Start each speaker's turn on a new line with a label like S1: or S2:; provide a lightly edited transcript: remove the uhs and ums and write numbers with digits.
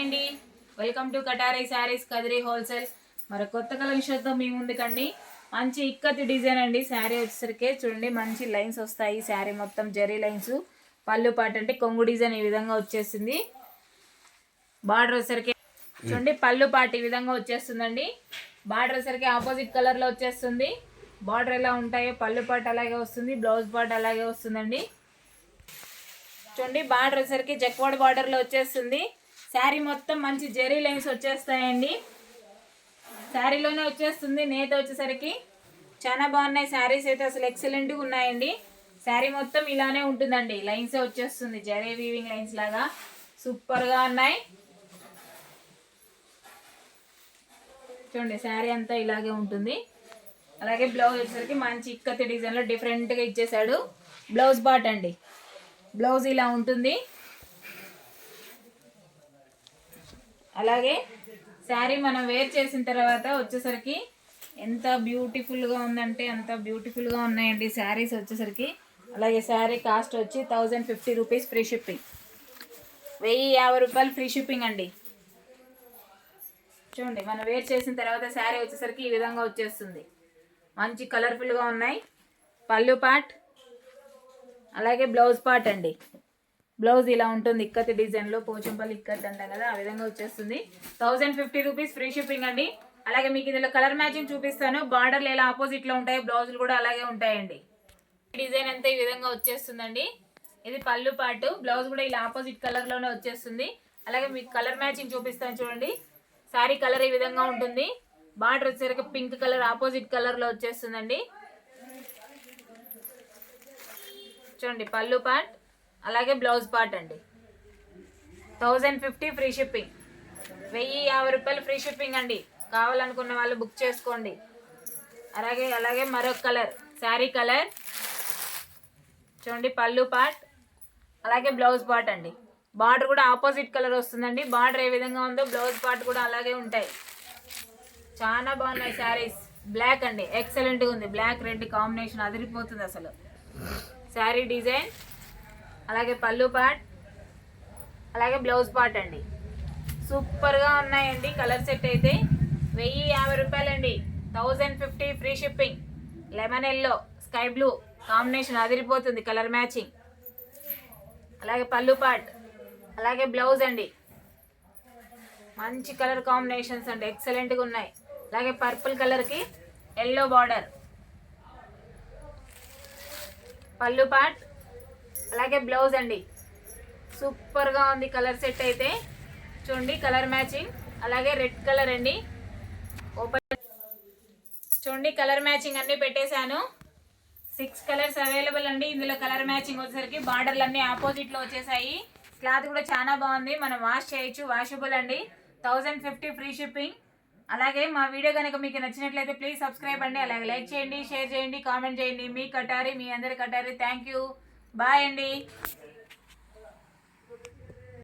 S1: అండి, welcome to కటారీ saris Kadiri wholesale. మరి కొత్త కలెక్షన్తో మీ ముందుకండి. మంచి ఇక్కతి డిజైన్ అండి. శారీ వచ్చేసరికి చూడండి మంచి లైన్స్ వస్తాయి. శారీ మొత్తం జరీ లైన్స్. పళ్ళు పాట అంటే కొంగు డిజైన్ ఈ విధంగా వచ్చేసింది. బార్డర్ వచ్చేసరికి చూడండి పళ్ళు పాట ఈ విధంగా వచ్చేస్తుందండి. బార్డర్ వచ్చేసరికి ఆపోజిట్ కలర్లో వచ్చేస్తుంది. బార్డర్ ఎలా ఉంటాయో పళ్ళు పాట అలాగే వస్తుంది, బ్లౌజ్ పాట అలాగే వస్తుందండి. చూడండి బార్డర్ వచ్చేసరికి జక్వాడ్ బార్డర్లో వచ్చేస్తుంది. శారీ మొత్తం మంచి జెరీ లైన్స్ వచ్చేస్తాయండి. శారీలోనే వచ్చేస్తుంది. నేత వచ్చేసరికి చాలా బాగున్నాయి శారీస్ అయితే, అసలు ఎక్సలెంట్గా ఉన్నాయండి. శారీ మొత్తం ఇలానే ఉంటుందండి, లైన్సే వచ్చేస్తుంది, జరీ వీవింగ్ లైన్స్ లాగా సూపర్గా ఉన్నాయి. చూడండి శారీ అంతా ఇలాగే ఉంటుంది. అలాగే బ్లౌజ్ వచ్చేసరికి మంచి ఇక్కతి డిజైన్లో డిఫరెంట్గా ఇచ్చేసాడు. బ్లౌజ్ పార్ట్ అండి, బ్లౌజ్ ఇలా ఉంటుంది. అలాగే శారీ మనం వేర్ చేసిన తర్వాత వచ్చేసరికి ఎంత బ్యూటిఫుల్గా ఉందంటే అంత బ్యూటిఫుల్గా ఉన్నాయండి శారీస్ వచ్చేసరికి. అలాగే శారీ కాస్ట్ వచ్చి 1050 రూపీస్ ఫ్రీ షిప్పింగ్, 1050 రూపాయలు ఫ్రీ షిప్పింగ్ అండి. చూడండి మనం వేర్ చేసిన తర్వాత శారీ వచ్చేసరికి ఈ విధంగా వచ్చేస్తుంది. మంచి కలర్ఫుల్గా ఉన్నాయి. పళ్ళు పార్ట్ అలాగే బ్లౌజ్ పార్ట్ అండి. బ్లౌజ్ ఇలా ఉంటుంది ఇక్కతి డిజైన్లో, పోచంపల్లి ఇక్కత్ అంటాం కదా, ఆ విధంగా వచ్చేస్తుంది. 1050 రూపీస్ ఫ్రీ షిప్పింగ్ అండి. అలాగే మీకు ఇందులో కలర్ మ్యాచింగ్ చూపిస్తాను. బార్డర్లు ఎలా ఆపోజిట్లో ఉంటాయి, బ్లౌజులు కూడా అలాగే ఉంటాయండి. డిజైన్ అంతా ఈ విధంగా వచ్చేస్తుందండి. ఇది పళ్ళు పార్ట్, బ్లౌజ్ కూడా ఇలా ఆపోజిట్ కలర్లోనే వచ్చేస్తుంది. అలాగే మీకు కలర్ మ్యాచింగ్ చూపిస్తాను చూడండి. శారీ కలర్ ఈ విధంగా ఉంటుంది. బార్డర్ వచ్చేసరికి పింక్ కలర్ ఆపోజిట్ కలర్లో వచ్చేస్తుందండి. చూడండి పళ్ళు పార్ట్ అలాగే బ్లౌజ్ పార్ట్ అండి. 1050 ఫ్రీ షిప్పింగ్, 1050 రూపాయలు ఫ్రీ షిప్పింగ్ అండి. కావాలనుకున్న వాళ్ళు బుక్ చేసుకోండి. అలాగే మరొక కలర్, శారీ కలర్ చూడండి. పళ్ళు పార్ట్ అలాగే బ్లౌజ్ పార్ట్ అండి. బార్డర్ కూడా ఆపోజిట్ కలర్ వస్తుందండి. బార్డర్ ఏ విధంగా ఉందో బ్లౌజ్ పార్ట్ కూడా అలాగే ఉంటాయి. చాలా బాగున్నాయి శారీస్. బ్లాక్ అండి, ఎక్సలెంట్గా ఉంది. బ్లాక్ రెడ్ కాంబినేషన్ అదిరిపోతుంది అసలు. శారీ డిజైన్ అలాగే పళ్ళు పార్ట్ అలాగే బ్లౌజ్ పార్ట్ అండి. సూపర్గా ఉన్నాయండి. కలర్ సెట్ అయితే 1050 రూపాయలండి, 1050 free shipping. Lemon yellow sky blue combination అదిరిపోతుంది, కలర్ మ్యాచింగ్. అలాగే పళ్ళు పార్ట్ అలాగే బ్లౌజ్ అండి. మంచి కలర్ కాంబినేషన్స్ అండి, ఎక్సలెంట్గా ఉన్నాయి. అలాగే పర్పుల్ కలర్కి ఎల్లో బార్డర్. పళ్ళు పార్ట్ అలాగే బ్లౌజ్ అండి. సూపర్గా ఉంది కలర్ సెట్ అయితే. చూడండి కలర్ మ్యాచింగ్. అలాగే రెడ్ కలర్ అండి. ఓపెన్ చూడండి కలర్ మ్యాచింగ్ అన్నీ పెట్టేశాను. 6 కలర్స్ అవైలబుల్ అండి. ఇందులో కలర్ మ్యాచింగ్ వచ్చేసరికి బార్డర్లు అన్నీ ఆపోజిట్లో వచ్చేసాయి. క్లాత్ కూడా చాలా బాగుంది, మనం వాష్ చేయొచ్చు, వాషబుల్ అండి. 1050 ఫ్రీ షిప్పింగ్. అలాగే మా వీడియో కనుక మీకు నచ్చినట్లయితే ప్లీజ్ సబ్స్క్రైబ్ అండి. అలాగే లైక్ చేయండి, షేర్ చేయండి, కామెంట్ చేయండి. మీ కటారీ, మీ అందరి కటారీ. థ్యాంక్ యూ, బాయ్ అండి.